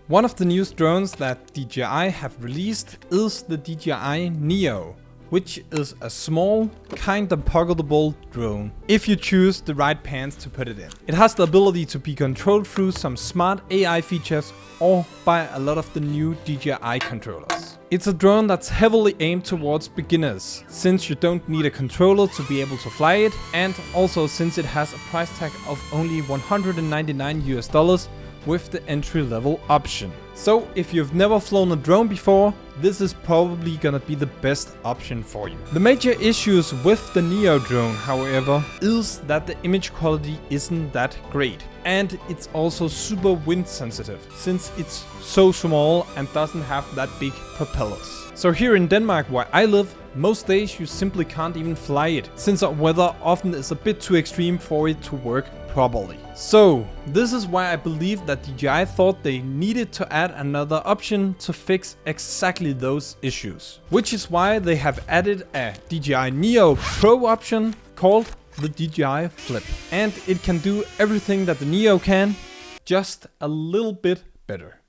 One of the newest drones that DJI have released is the DJI Neo, which is a small, kinda pocketable drone, if you choose the right pants to put it in. It has the ability to be controlled through some smart AI features or by a lot of the new DJI controllers. It's a drone that's heavily aimed towards beginners, since you don't need a controller to be able to fly it, and also since it has a price tag of only $199 with the entry-level option. So if you've never flown a drone before, this is probably gonna be the best option for you. The major issues with the Neo drone, however, is that the image quality isn't that great. And it's also super wind sensitive, since it's so small and doesn't have that big propellers. So here in Denmark, where I live, most days you simply can't even fly it, since our weather often is a bit too extreme for it to work properly. So this is why I believe that DJI thought they needed to add another option to fix exactly those issues. Which is why they have added a DJI Neo Pro option called the DJI Flip. And it can do everything that the Neo can, just a little bit better.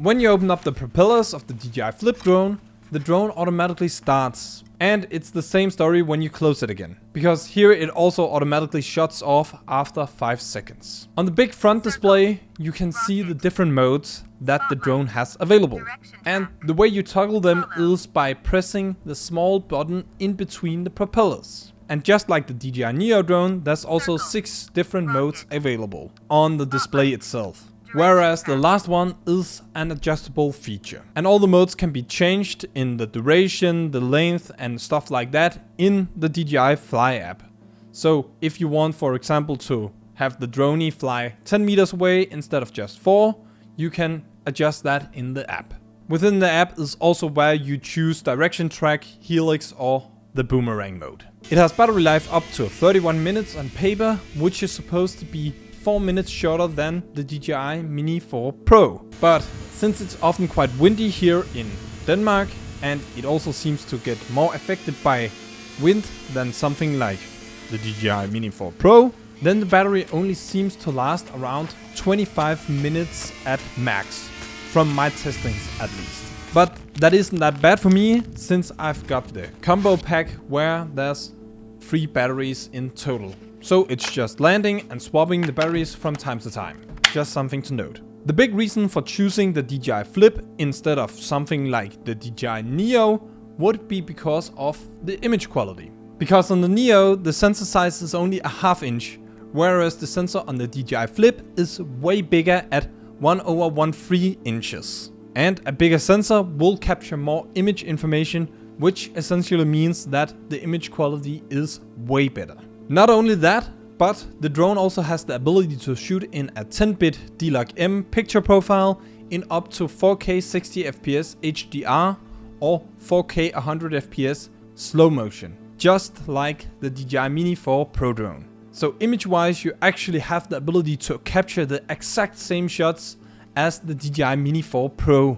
When you open up the propellers of the DJI Flip drone, the drone automatically starts. And it's the same story when you close it again, because here it also automatically shuts off after 5 seconds. On the big front display, you can see the different modes that the drone has available. And the way you toggle them is by pressing the small button in between the propellers. And just like the DJI Neo drone, there's also 6 different modes available on the display itself. Whereas the last one is an adjustable feature. And all the modes can be changed in the duration, the length and stuff like that in the DJI Fly app. So if you want, for example, to have the drone fly 10 meters away instead of just 4, you can adjust that in the app. Within the app is also where you choose direction track, helix or the boomerang mode. It has battery life up to 31 minutes on paper, which is supposed to be 4 minutes shorter than the DJI Mini 4 Pro. But since it's often quite windy here in Denmark, and it also seems to get more affected by wind than something like the DJI Mini 4 Pro, then the battery only seems to last around 25 minutes at max, from my testings at least. But that isn't that bad for me, since I've got the combo pack where there's 3 batteries in total. So it's just landing and swapping the batteries from time to time. Just something to note. The big reason for choosing the DJI Flip instead of something like the DJI Neo would be because of the image quality. Because on the Neo, the sensor size is only a ½ inch, whereas the sensor on the DJI Flip is way bigger at 1/13 inches. And a bigger sensor will capture more image information, which essentially means that the image quality is way better. Not only that, but the drone also has the ability to shoot in a 10-bit D-Log-M picture profile in up to 4K 60fps HDR or 4K 100fps slow motion, just like the DJI Mini 4 Pro drone. So image-wise, you actually have the ability to capture the exact same shots as the DJI Mini 4 Pro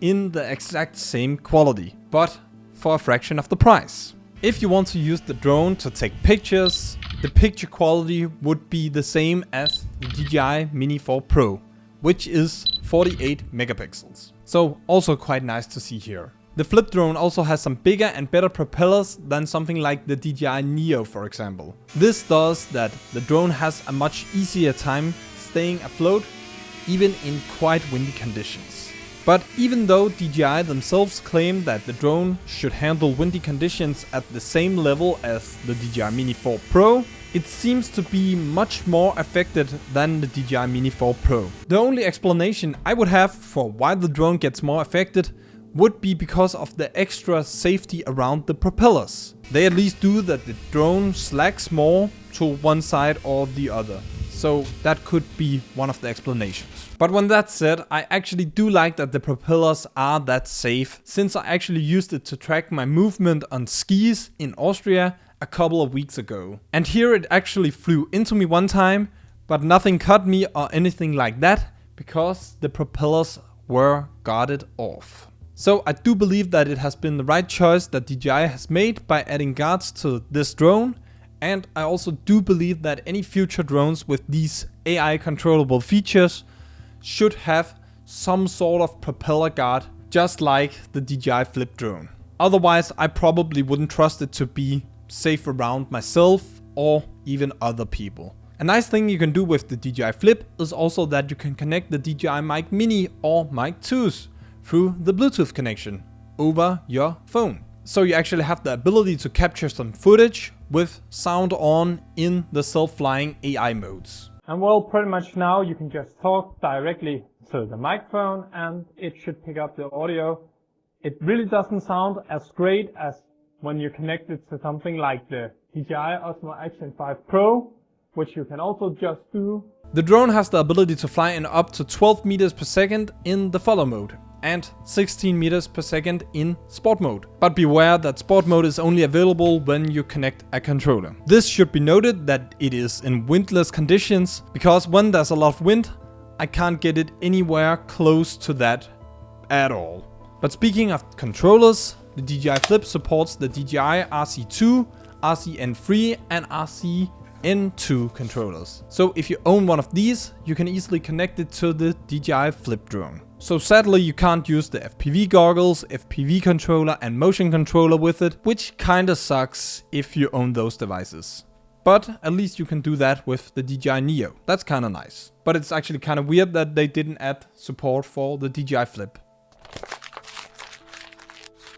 in the exact same quality, but for a fraction of the price. If you want to use the drone to take pictures, the picture quality would be the same as the DJI Mini 4 Pro, which is 48 megapixels. So also quite nice to see here. The Flip drone also has some bigger and better propellers than something like the DJI Neo, for example. This does that the drone has a much easier time staying afloat, even in quite windy conditions. But even though DJI themselves claim that the drone should handle windy conditions at the same level as the DJI Mini 4 Pro, it seems to be much more affected than the DJI Mini 4 Pro. The only explanation I would have for why the drone gets more affected would be because of the extra safety around the propellers. They at least do that the drone slacks more to one side or the other. So that could be one of the explanations. But when that's said, I actually do like that the propellers are that safe, since I actually used it to track my movement on skis in Austria a couple of weeks ago. And here it actually flew into me one time, but nothing cut me or anything like that, because the propellers were guarded off. So I do believe that it has been the right choice that DJI has made by adding guards to this drone. And I also do believe that any future drones with these AI controllable features should have some sort of propeller guard, just like the DJI Flip drone. Otherwise, I probably wouldn't trust it to be safe around myself or even other people. A nice thing you can do with the DJI Flip is also that you can connect the DJI Mic Mini or Mic 2s through the Bluetooth connection over your phone. So you actually have the ability to capture some footage with sound on in the self-flying AI modes. And well, pretty much now you can just talk directly to the microphone and it should pick up the audio. It really doesn't sound as great as when you connect it to something like the DJI Osmo Action 5 Pro, which you can also just do. The drone has the ability to fly in up to 12 meters per second in the follow mode and 16 meters per second in sport mode. But beware that sport mode is only available when you connect a controller. This should be noted that it is in windless conditions, because when there's a lot of wind, I can't get it anywhere close to that at all. But speaking of controllers, the DJI Flip supports the DJI RC2, RCN3 and RCN2 controllers. So if you own one of these, you can easily connect it to the DJI Flip drone. So sadly you can't use the FPV goggles, FPV controller and motion controller with it, which kinda sucks if you own those devices. But at least you can do that with the DJI Neo. That's kinda nice. But it's actually kinda weird that they didn't add support for the DJI Flip.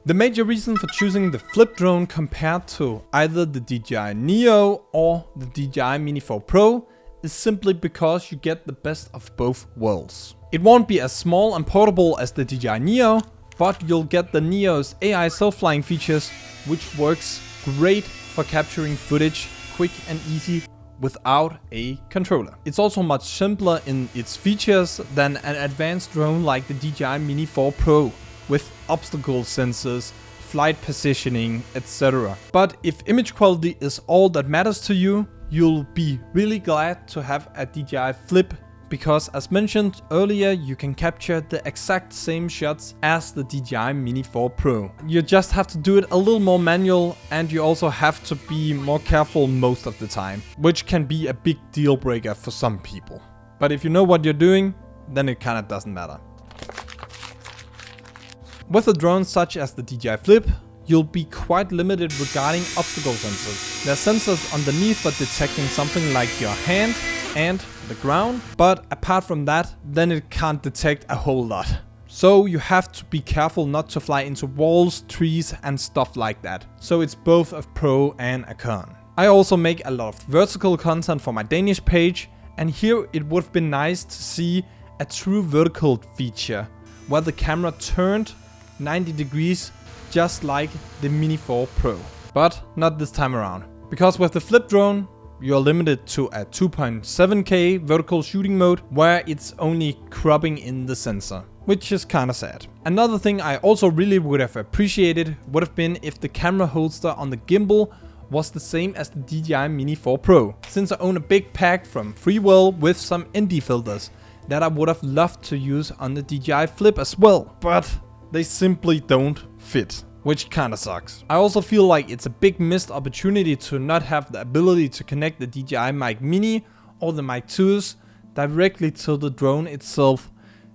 The major reason for choosing the Flip drone compared to either the DJI Neo or the DJI Mini 4 Pro is simply because you get the best of both worlds. It won't be as small and portable as the DJI Neo, but you'll get the Neo's AI self-flying features, which works great for capturing footage quick and easy without a controller. It's also much simpler in its features than an advanced drone like the DJI Mini 4 Pro, with obstacle sensors, flight positioning, etc. But if image quality is all that matters to you, you'll be really glad to have a DJI Flip, because as mentioned earlier, you can capture the exact same shots as the DJI Mini 4 Pro. You just have to do it a little more manual, and you also have to be more careful most of the time, which can be a big deal breaker for some people. But if you know what you're doing, then it kinda doesn't matter. With a drone such as the DJI Flip, you'll be quite limited regarding obstacle sensors. There are sensors underneath for detecting something like your hand and the ground, but apart from that, then it can't detect a whole lot. So you have to be careful not to fly into walls, trees and stuff like that. So it's both a pro and a con. I also make a lot of vertical content for my Danish page, and here it would have been nice to see a true vertical feature where the camera turned 90 degrees just like the Mini 4 Pro. But not this time around. Because with the Flip drone, you're limited to a 2.7K vertical shooting mode where it's only cropping in the sensor, which is kinda sad. Another thing I also really would have appreciated would have been if the camera holster on the gimbal was the same as the DJI Mini 4 Pro, since I own a big pack from Freewell with some ND filters that I would have loved to use on the DJI Flip as well. But they simply don't fit, which kinda sucks. I also feel like it's a big missed opportunity to not have the ability to connect the DJI Mic Mini or the Mic 2s directly to the drone itself,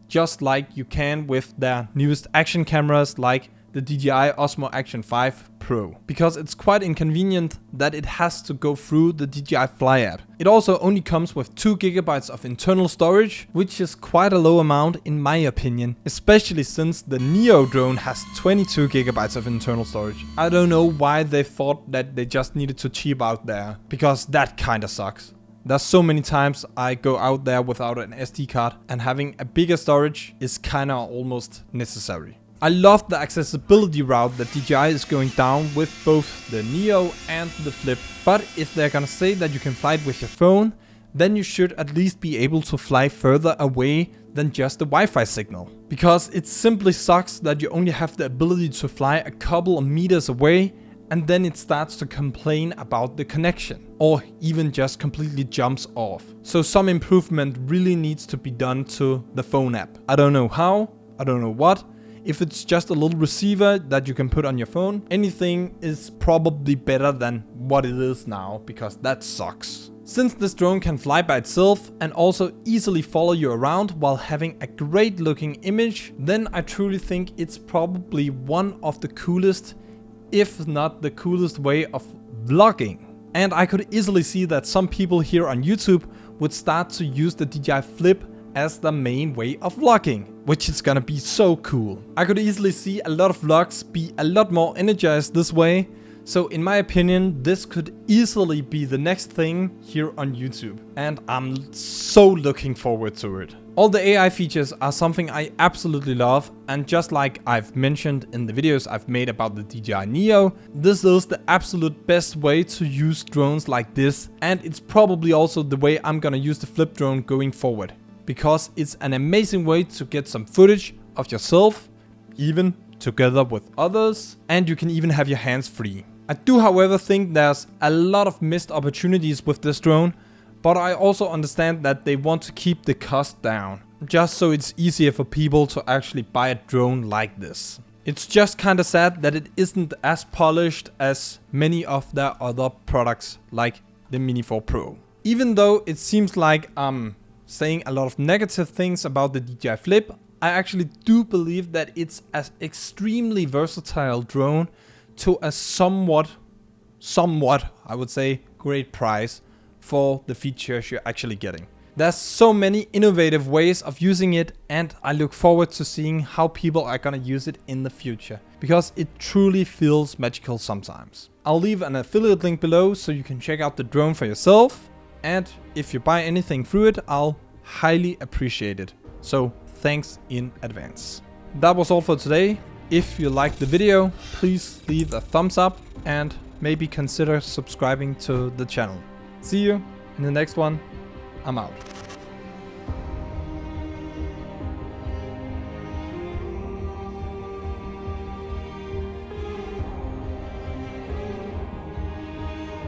just like you can with their newest action cameras like the DJI Osmo Action 5 Pro, because it's quite inconvenient that it has to go through the DJI Fly app. It also only comes with 2 GB of internal storage, which is quite a low amount in my opinion, especially since the Neo drone has 22 GB of internal storage. I don't know why they thought that they just needed to cheap out there, because that kinda sucks. There's so many times I go out there without an SD card, and having a bigger storage is kinda almost necessary. I love the accessibility route that DJI is going down with both the Neo and the Flip, but if they're gonna say that you can fly it with your phone, then you should at least be able to fly further away than just the Wi-Fi signal. Because it simply sucks that you only have the ability to fly a couple of meters away, and then it starts to complain about the connection, or even just completely jumps off. So some improvement really needs to be done to the phone app. I don't know how, I don't know what. If it's just a little receiver that you can put on your phone, anything is probably better than what it is now, because that sucks. Since this drone can fly by itself and also easily follow you around while having a great looking image, then I truly think it's probably one of the coolest, if not the coolest way of vlogging. And I could easily see that some people here on YouTube would start to use the DJI Flip as the main way of vlogging, which is gonna be so cool. I could easily see a lot of vlogs be a lot more energized this way. So in my opinion, this could easily be the next thing here on YouTube. And I'm so looking forward to it. All the AI features are something I absolutely love. And just like I've mentioned in the videos I've made about the DJI Neo, this is the absolute best way to use drones like this. And it's probably also the way I'm gonna use the Flip drone going forward. Because it's an amazing way to get some footage of yourself, even together with others. And you can even have your hands free. I do, however, think there's a lot of missed opportunities with this drone, but I also understand that they want to keep the cost down, just so it's easier for people to actually buy a drone like this. It's just kinda sad that it isn't as polished as many of their other products like the Mini 4 Pro. Even though it seems like I'm saying a lot of negative things about the DJI Flip, I actually do believe that it's an extremely versatile drone to a somewhat, I would say, great price for the features you're actually getting. There's so many innovative ways of using it, and I look forward to seeing how people are gonna use it in the future, because it truly feels magical sometimes. I'll leave an affiliate link below so you can check out the drone for yourself, and if you buy anything through it, I'll highly appreciate it. So thanks in advance. That was all for today. If you liked the video, please leave a thumbs up and maybe consider subscribing to the channel. See you in the next one. I'm out.